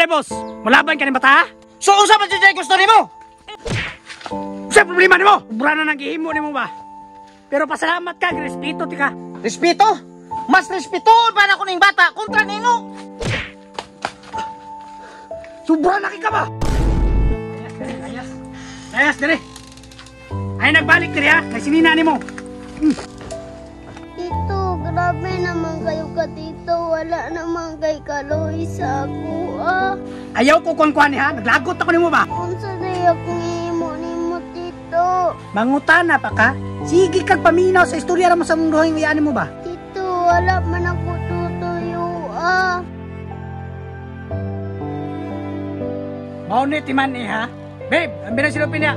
de boss? Malaban ka ni bata? So unsa man jud gusto nimo? Sa problema nimo? Ubra na nang gihimo nimo ba? Pero pasalamat ka, respeto ti ka. Respeto? Mas respetuhon pa na ko ning bata kontra nimo. Sobra na ka ba? Ayas, dire. Ay nagbalik diri ha, kay sinina nimo. Tito, grabe naman kayo ka tito. Wala naman kay kaloy sa ako Ayaw ko kuan ha, naglagot ako nimo ba? Unsa day akong imo nimo tito? Mangutana pa ka? Sige kag paminaw sa istorya ra mo sa munggohing uyaan mo ba? Tito, wala man ako tutuyo Mao ni timan ha. Babe, ambil na silupin niya.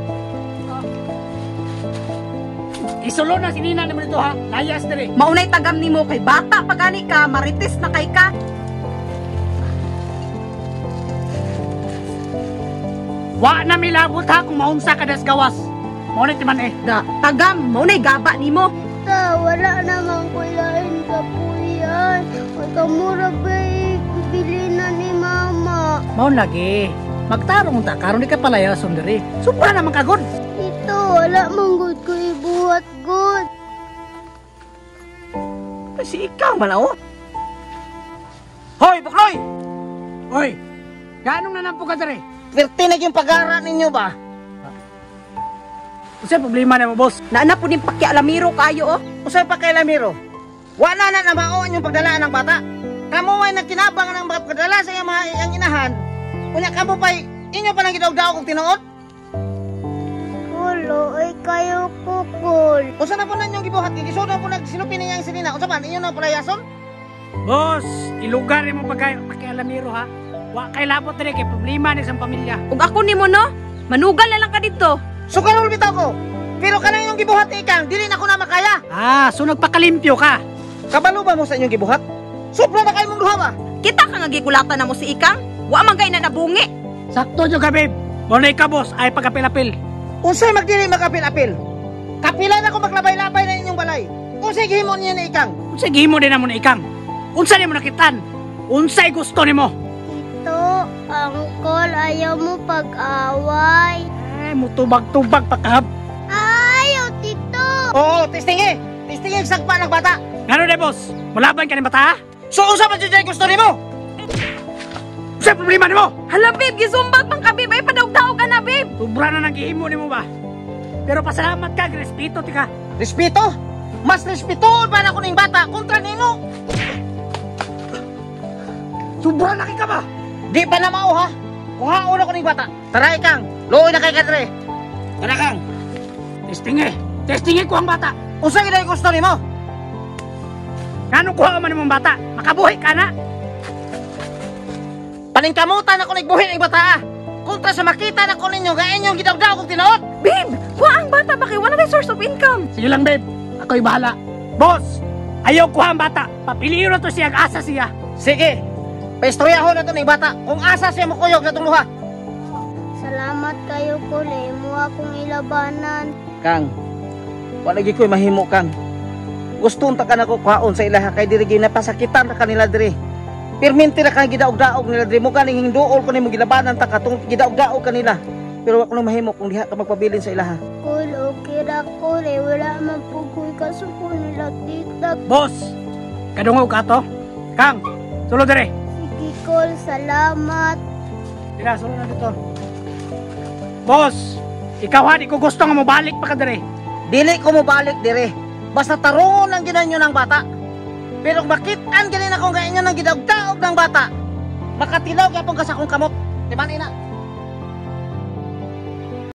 Isulo na sinina naman ito ha. Layas dali. Maunay tagam nimo kay bata pagani ka, marites na kay ka. Wa na milabot ha kung maunsa ka das gawas. Mao ni timan Da, tagam, maunay gaba nimo. Tita, wala naman ko lain ka po yan. Huwag ka mura ba bibili na ni mama. Mao lagi. Magtarong ta karon di ka palaya sundari. Supra naman kagod. Tito, wala man good ko ibuhat good. Kasi ikaw malaw. Hoy, bukloy! Oy. Ganong nanampo ka dere? Pertinig yung pag-aaral ninyo ba? Usa problema na mo boss? Naana po ning pakialamiro kayo Usay pa kay Lamiro. Wa na namaon yung pagdala ng bata. Kamo ay nagkinabang ng pagdala sa iyang mga iyang inahan. Unya kamo pa'y inyo pa nang gidaog-daog og tinuod? Kulo, ay kayo kukul. Usa na po nanyong gibuhat gigisod na po nagsilupin niya ang sinina. Usa man inyo na palayason? Boss, ilugar mo pakialamiro ha. Wa kay labot dere kay problema ni sa pamilya. Ug ako nimo no, manugal na lang ka dito. Sukarol bitaw ko. Pero kanang inyong gibuhat ikang dili na ko na makaya. So nagpakalimpyo ka. Kabalo ba mo sa inyong gibuhat? Sobra na kayo mong duha ba? Kita ka nga gikulatan na mo si Ikang. Wa man kay na nabungi. Sakto nyo ka babe. Muna ka boss ay pagapil-apil. Unsay magdili magapil-apil? Kapila na ko maglabay-labay na inyong balay. Unsay gihimo niya na ikang? Unsay gihimo din namo na ikang? Unsa nimo nakitan? Unsay gusto nimo? Tito, angkol, ayaw mo pag-away. Mutubag-tubag pakahab. Ayaw, tito. Oo, testingi. Testingi sagpa ng bata. Ngano de boss? Malaban ka ni bata ha? So unsa man jud gusto nimo? Sa problema nimo? Hala babe, gisumbag man ka babe. Ay padaog-daog ka na babe. Sobra na nang gihimo nimo ba? Pero pasalamat ka, respeto ti ka. Respeto? Mas respetuhon pa na ko ning bata kontra nimo. Sobra na ka ba? Di pa na mao ha. Kuhaon ako ning bata. Tara ikang, luoy na kay kadre. Tara kang. Testingi ko ang bata. Unsa gid gusto nimo? Ngano kuha man nimong bata? Makabuhi ka na. Paningkamutan ako nagbuhi ning bata. Kontra sa makita na ko ninyo ga inyong gidawdaw kog tinuod. Babe, kuha ang bata ba kay wala na source of income. Sige lang babe, ako'y bahala. Boss, ayaw kuha ang bata. Papiliyo na to siya, asa siya. Sige. Paistoryahon na to ning bata kung asa siya mokuyog na tong luha. Salamat kayo, kule mo akong ilabanan. Kang, wala gyud ko'y mahimo kang. Gusto unta ka nako kuhaon sa ilaha kay diri ginapasakitan ta kanila diri. Perminti na kang gidaog-daog nila diri mo ganing hinduol ko nimo gilabanan ta katong gidaog-daog kanila. Pero wa ko na mahimo kung diha ka magpabilin sa ilaha. Kul, okay ra kule, wala man po ko'y kasuko nila tita. Boss, kadungog ka to. Kang, sulod dire. Sige, kul, salamat. Tira, sulod na dito. Boss, ikaw ha, di ko gusto nga mabalik pa ka dire. Dili ko mo balik dire. Basta tarungon lang ginanyo ng bata. Pero makitaan ganin akong gainyo ng gidaog-daog ng bata. Makatilaw gyapon ka sa akong kamot. Di ba ina?